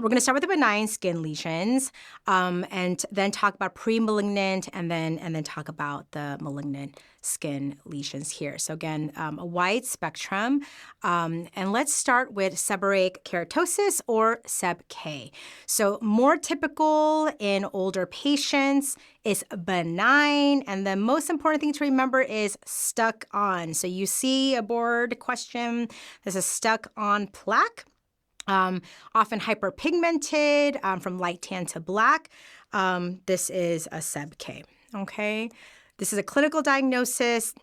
We're going to start with the benign skin lesions, and then talk about pre-malignant, and then talk about the malignant skin lesions here. So again, a wide spectrum. And let's start with seborrheic keratosis, or SEB-K. So more typical in older patients is benign, and the most important thing to remember is stuck on. So you see a board question. This is stuck on plaque. Often hyperpigmented, from light tan to black. This is a SEB-K, okay? This is a clinical diagnosis.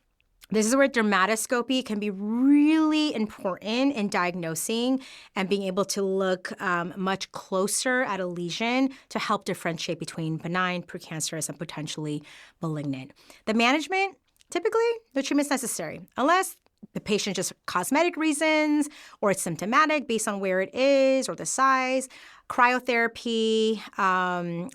This is where dermatoscopy can be really important in diagnosing and being able to look much closer at a lesion to help differentiate between benign, precancerous, and potentially malignant. The management, typically, no treatment is necessary unless the patient just cosmetic reasons, or it's symptomatic based on where it is or the size. Cryotherapy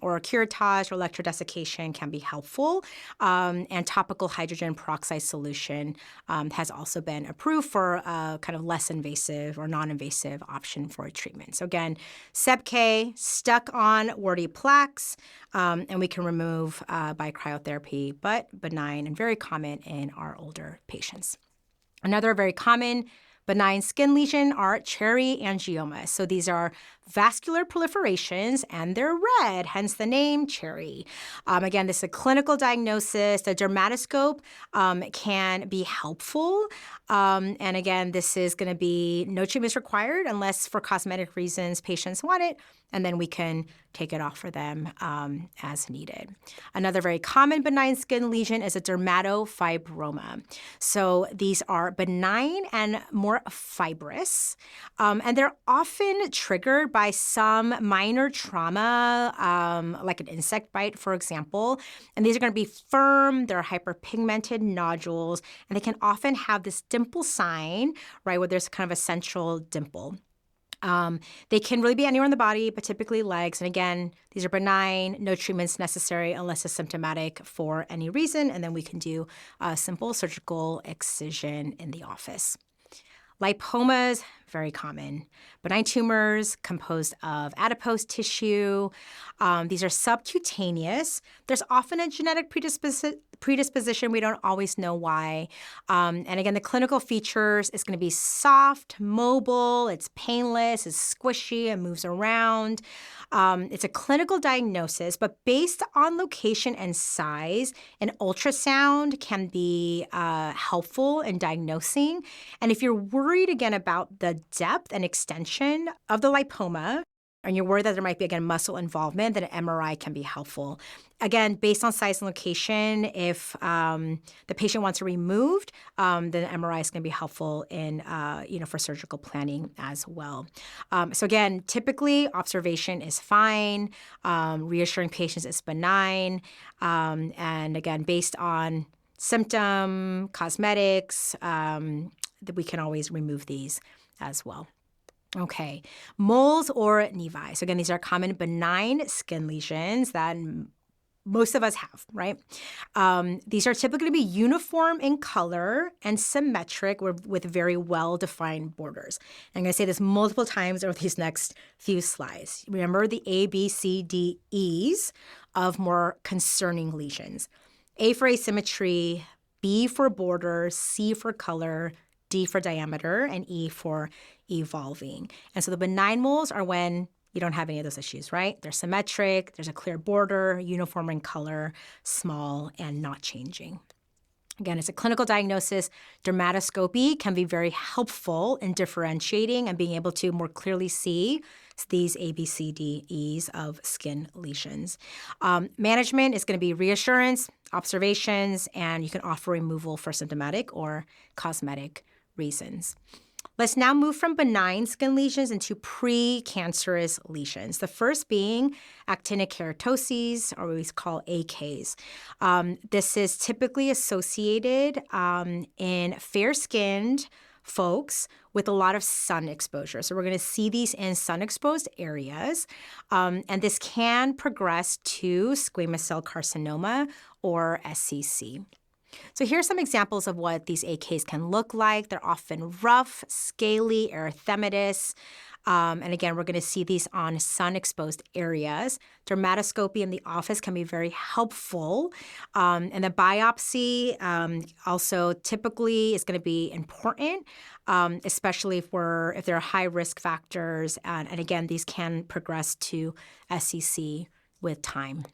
or curettage or electrodesiccation can be helpful. And topical hydrogen peroxide solution has also been approved for a kind of less invasive or non-invasive option for treatment. So again, SEB-K, stuck on warty plaques, and we can remove by cryotherapy, but benign and very common in our older patients. Another very common benign skin lesion are cherry angiomas. So these are vascular proliferations, and they're red, hence the name cherry. Again, this is a clinical diagnosis. The dermatoscope can be helpful. And again, this is going to be no treatments required unless for cosmetic reasons patients want it, and then we can take it off for them as needed. Another very common benign skin lesion is a dermatofibroma. So these are benign and more fibrous, and they're often triggered by some minor trauma, like an insect bite, for example. And these are going to be firm, they're hyperpigmented nodules, and they can often have this dimple sign, right, where there's kind of a central dimple. They can really be anywhere in the body, but typically legs. And again, these are benign, no treatments necessary unless it's symptomatic for any reason, and then we can do a simple surgical excision in the office. Lipomas, very common. Benign tumors composed of adipose tissue. These are subcutaneous. There's often a genetic predisposition. We don't always know why. And again, the clinical features is going to be soft, mobile, it's painless, it's squishy, and moves around. It's a clinical diagnosis, but based on location and size, an ultrasound can be helpful in diagnosing. And if you're worried again about the depth and extension of the lipoma, and you're worried that there might be, again, muscle involvement, then an MRI can be helpful. Again, based on size and location, if the patient wants it removed, then the MRI is going to be helpful in, for surgical planning as well. So again, typically observation is fine. Reassuring patients is benign. And again, based on symptom, cosmetics, that we can always remove these as well. Okay, moles or nevi. So again, these are common benign skin lesions that most of us have, right? These are typically going to be uniform in color and symmetric with very well-defined borders. I'm going to say this multiple times over these next few slides. Remember the A, B, C, D, E's of more concerning lesions. A for asymmetry, B for border, C for color, D for diameter, and E for evolving. And so the benign moles are when you don't have any of those issues, right? They're symmetric, there's a clear border, uniform in color, small, and not changing. Again, it's a clinical diagnosis. Dermatoscopy can be very helpful in differentiating and being able to more clearly see these A, B, C, D, E's of skin lesions. Management is going to be reassurance, observations, and you can offer removal for symptomatic or cosmetic reasons. Let's now move from benign skin lesions into precancerous lesions. The first being actinic keratoses, or what we call AKs. This is typically associated in fair-skinned folks with a lot of sun exposure. So we're going to see these in sun-exposed areas, and this can progress to squamous cell carcinoma or SCC. So here's some examples of what these AKs can look like. They're often rough, scaly, erythematous. And again, we're going to see these on sun-exposed areas. Dermatoscopy in the office can be very helpful. And the biopsy also typically is going to be important, especially if there are high risk factors. And again, these can progress to SCC with time.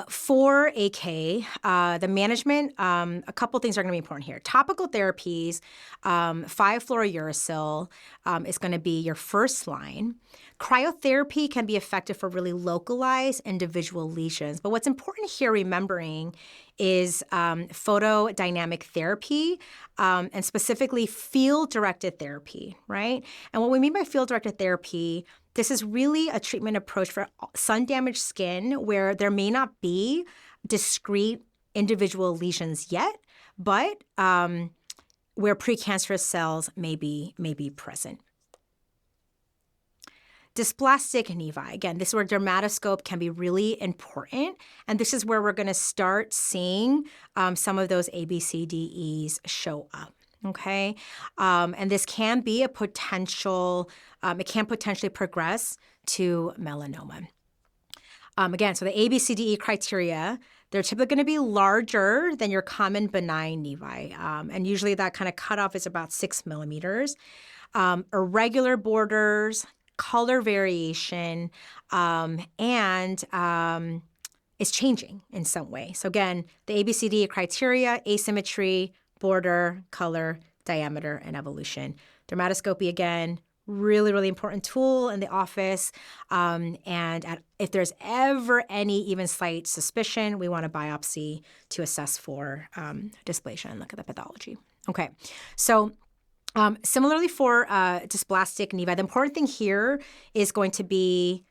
For AK, the management, a couple things are going to be important here. Topical therapies, 5-fluorouracil is going to be your first line. Cryotherapy can be effective for really localized individual lesions. But what's important here, remembering, is photodynamic therapy and specifically field-directed therapy, right? And what we mean by field-directed therapy, this is really a treatment approach for sun-damaged skin where there may not be discrete individual lesions yet, but where precancerous cells may be present. Dysplastic Nevi. Again, this is where dermatoscope can be really important, and this is where we're going to start seeing some of those ABCDEs show up. Okay, and this can be a potential, it can potentially progress to melanoma. Again, so the ABCDE criteria, they're typically going to be larger than your common benign nevi, and usually that kind of cutoff is about 6 millimeters. Irregular borders, color variation, and is changing in some way. So again, the ABCDE criteria, asymmetry, border, color, diameter, and evolution. Dermatoscopy, again, really, really important tool in the office. If there's ever any even slight suspicion, we want a biopsy to assess for dysplasia and look at the pathology. Okay, so similarly for dysplastic nevi, the important thing here is going to be,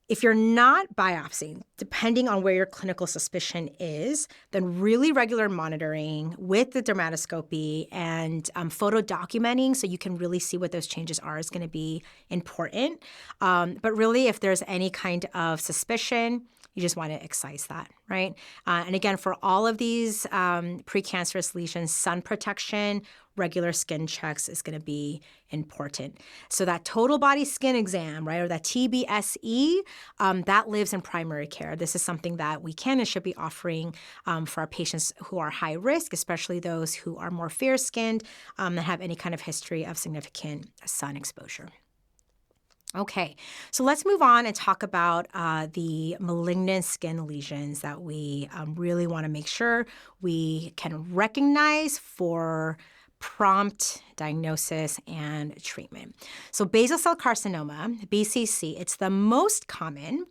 if you're not biopsying, depending on where your clinical suspicion is, then really regular monitoring with the dermatoscopy and photo documenting so you can really see what those changes are is going to be important. But really, if there's any kind of suspicion, you just want to excise that, right? And again, for all of these precancerous lesions, sun protection, regular skin checks is going to be important. So that total body skin exam, right, or that TBSE, that lives in primary care. This is something that we can and should be offering for our patients who are high risk, especially those who are more fair-skinned and have any kind of history of significant sun exposure. Okay, so let's move on and talk about the malignant skin lesions that we really want to make sure we can recognize for prompt diagnosis and treatment. So basal cell carcinoma, BCC, it's the most common.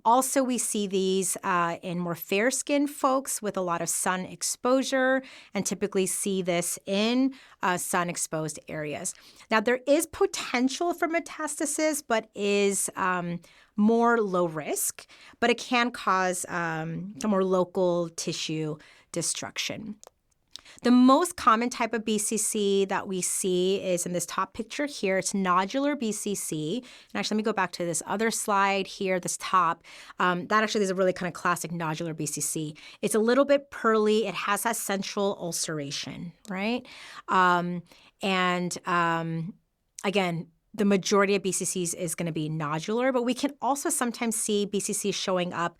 Also, we see these in more fair-skinned folks with a lot of sun exposure and typically see this in sun-exposed areas. Now, there is potential for metastasis, but is more low risk, but it can cause some more local tissue destruction. The most common type of BCC that we see is in this top picture here. It's nodular BCC. And actually, let me go back to this other slide here, this top. That actually is a really kind of classic nodular BCC. It's a little bit pearly. It has that central ulceration, right? Again, the majority of BCCs is going to be nodular, but we can also sometimes see BCC showing up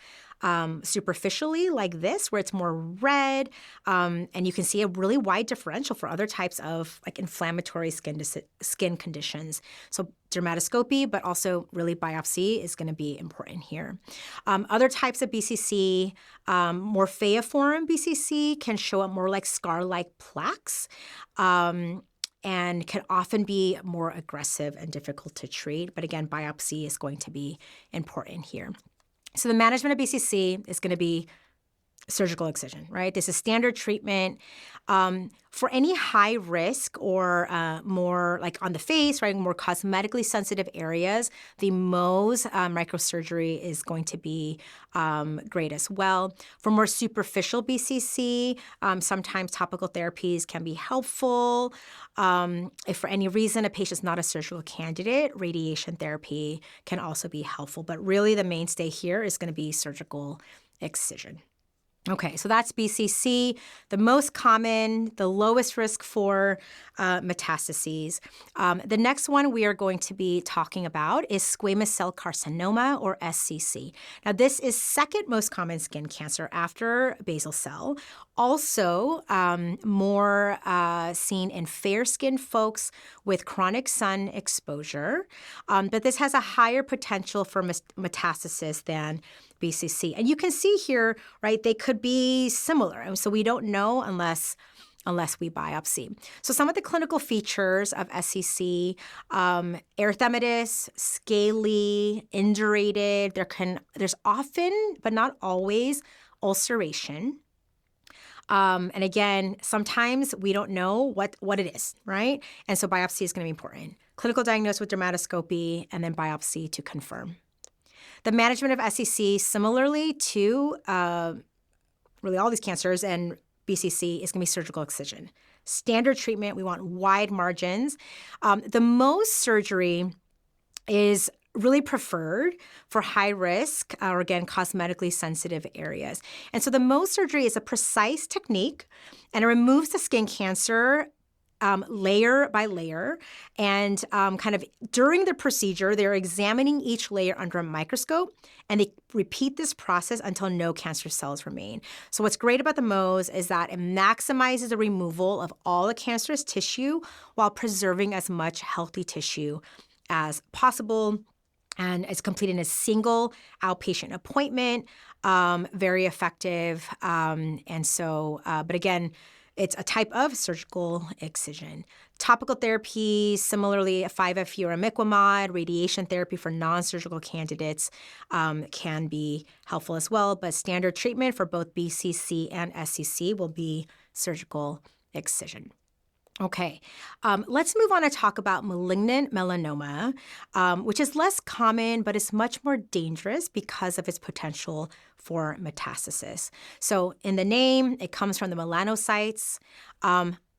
superficially like this, where it's more red, and you can see a really wide differential for other types of like inflammatory skin conditions. So dermatoscopy, but also really biopsy is going to be important here. Other types of BCC, morpheaform BCC can show up more like scar-like plaques, and can often be more aggressive and difficult to treat. But again, biopsy is going to be important here. So the management of BCC is going to be surgical excision, right? This is standard treatment. For any high risk or more like on the face, right, more cosmetically sensitive areas, the Mohs microsurgery is going to be great as well. For more superficial BCC, sometimes topical therapies can be helpful. If for any reason a patient's not a surgical candidate, radiation therapy can also be helpful. But really the mainstay here is going to be surgical excision. Okay, so that's BCC, the most common, the lowest risk for metastases. The next one we are going to be talking about is squamous cell carcinoma, or SCC. Now, this is second most common skin cancer after basal cell. Also, more seen in fair-skinned folks with chronic sun exposure. But this has a higher potential for metastasis than BCC. And you can see here, right, they could be similar. And so we don't know unless we biopsy. So some of the clinical features of SCC, erythematous, scaly, indurated. There's often, but not always, ulceration. And again, sometimes we don't know what it is, right? And so biopsy is going to be important. Clinical diagnosis with dermatoscopy, and then biopsy to confirm. The management of SCC, similarly to really all these cancers and BCC, is going to be surgical excision. Standard treatment, we want wide margins. The most surgery is really preferred for high risk or, again, cosmetically sensitive areas. And so the Mohs surgery is a precise technique, and it removes the skin cancer layer by layer. And kind of during the procedure, they're examining each layer under a microscope, and they repeat this process until no cancer cells remain. So what's great about the Mohs is that it maximizes the removal of all the cancerous tissue while preserving as much healthy tissue as possible. And it's completed in a single outpatient appointment, very effective. But again, it's a type of surgical excision. Topical therapy, similarly, 5-FU or imiquimod, radiation therapy for non-surgical candidates can be helpful as well. But standard treatment for both BCC and SCC will be surgical excision. Okay, let's move on and talk about malignant melanoma, which is less common, but is much more dangerous because of its potential for metastasis. So in the name, it comes from the melanocytes,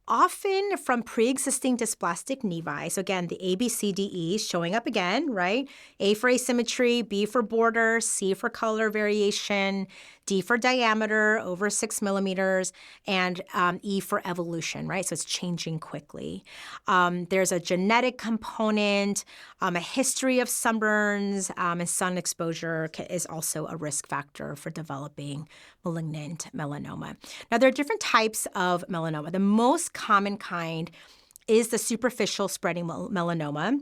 often from pre-existing dysplastic nevi. So again, the A, B, C, D, E showing up again, right? A for asymmetry, B for border, C for color variation, D for diameter, over 6 millimeters, and E for evolution, right? So it's changing quickly. There's a genetic component, a history of sunburns, and sun exposure is also a risk factor for developing malignant melanoma. Now, there are different types of melanoma. The most common kind is the superficial spreading melanoma,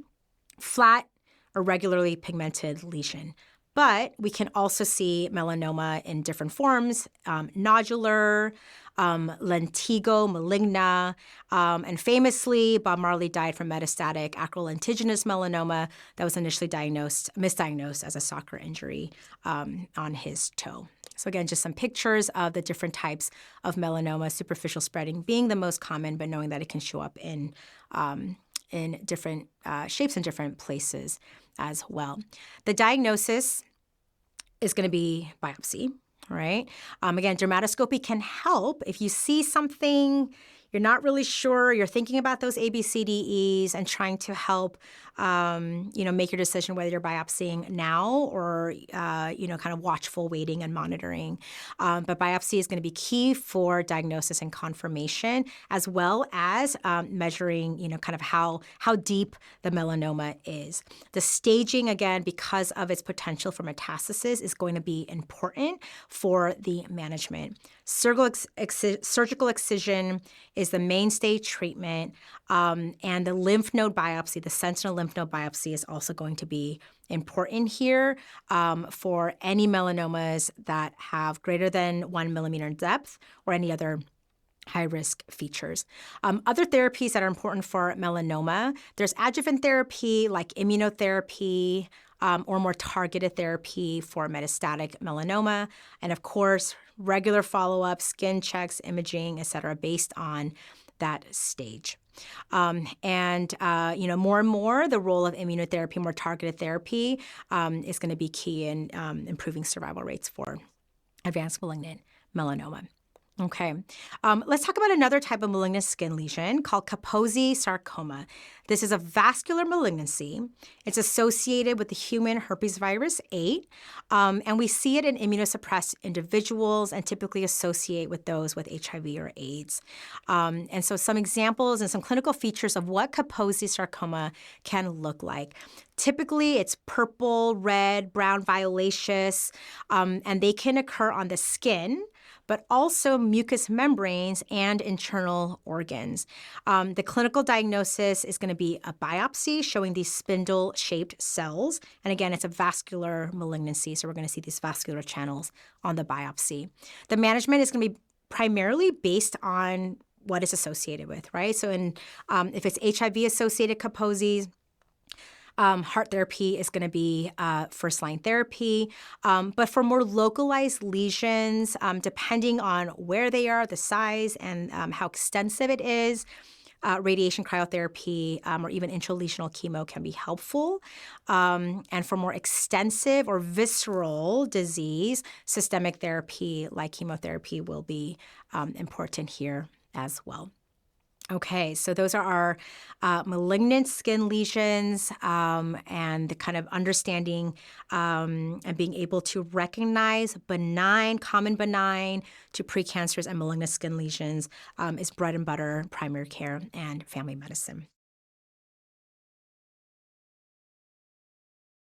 flat, irregularly pigmented lesion. But we can also see melanoma in different forms, nodular, lentigo maligna, and famously, Bob Marley died from metastatic acrolentiginous melanoma that was initially misdiagnosed as a soccer injury on his toe. So again, just some pictures of the different types of melanoma, superficial spreading being the most common, but knowing that it can show up in different shapes in different places as well. The diagnosis is going to be biopsy, right? Again, dermatoscopy can help if you see something, you're not really sure, you're thinking about those A, B, C, D, Es and trying to help, make your decision whether you're biopsying now or, kind of watchful waiting and monitoring. But biopsy is going to be key for diagnosis and confirmation, as well as measuring, kind of how deep the melanoma is. The staging, again, because of its potential for metastasis, is going to be important for the management. Surgical excision is the mainstay treatment, and the lymph node biopsy, the sentinel lymph node biopsy, is also going to be important here for any melanomas that have greater than 1 millimeter in depth or any other high-risk features. Other therapies that are important for melanoma, there's adjuvant therapy like immunotherapy, or more targeted therapy for metastatic melanoma, and of course, regular follow-up, skin checks, imaging, et cetera, based on that stage. More and more, the role of immunotherapy, more targeted therapy, is going to be key in improving survival rates for advanced malignant melanoma. Okay. Let's talk about another type of malignant skin lesion called Kaposi sarcoma. This is a vascular malignancy. It's associated with the human herpes virus 8, and we see it in immunosuppressed individuals and typically associate with those with HIV or AIDS. And so some examples and some clinical features of what Kaposi sarcoma can look like. Typically, it's purple, red, brown, violaceous, and they can occur on the skin, but also mucous membranes and internal organs. The clinical diagnosis is going to be a biopsy showing these spindle-shaped cells. And again, it's a vascular malignancy, so we're going to see these vascular channels on the biopsy. The management is going to be primarily based on what it's associated with, right? So if it's HIV-associated Kaposi's, heart therapy is going to be first-line therapy. But for more localized lesions, depending on where they are, the size, and how extensive it is, radiation cryotherapy or even intralesional chemo can be helpful. And for more extensive or visceral disease, systemic therapy like chemotherapy will be important here as well. Okay, so those are our malignant skin lesions and the kind of understanding and being able to recognize benign, common benign to precancerous and malignant skin lesions is bread and butter primary care and family medicine.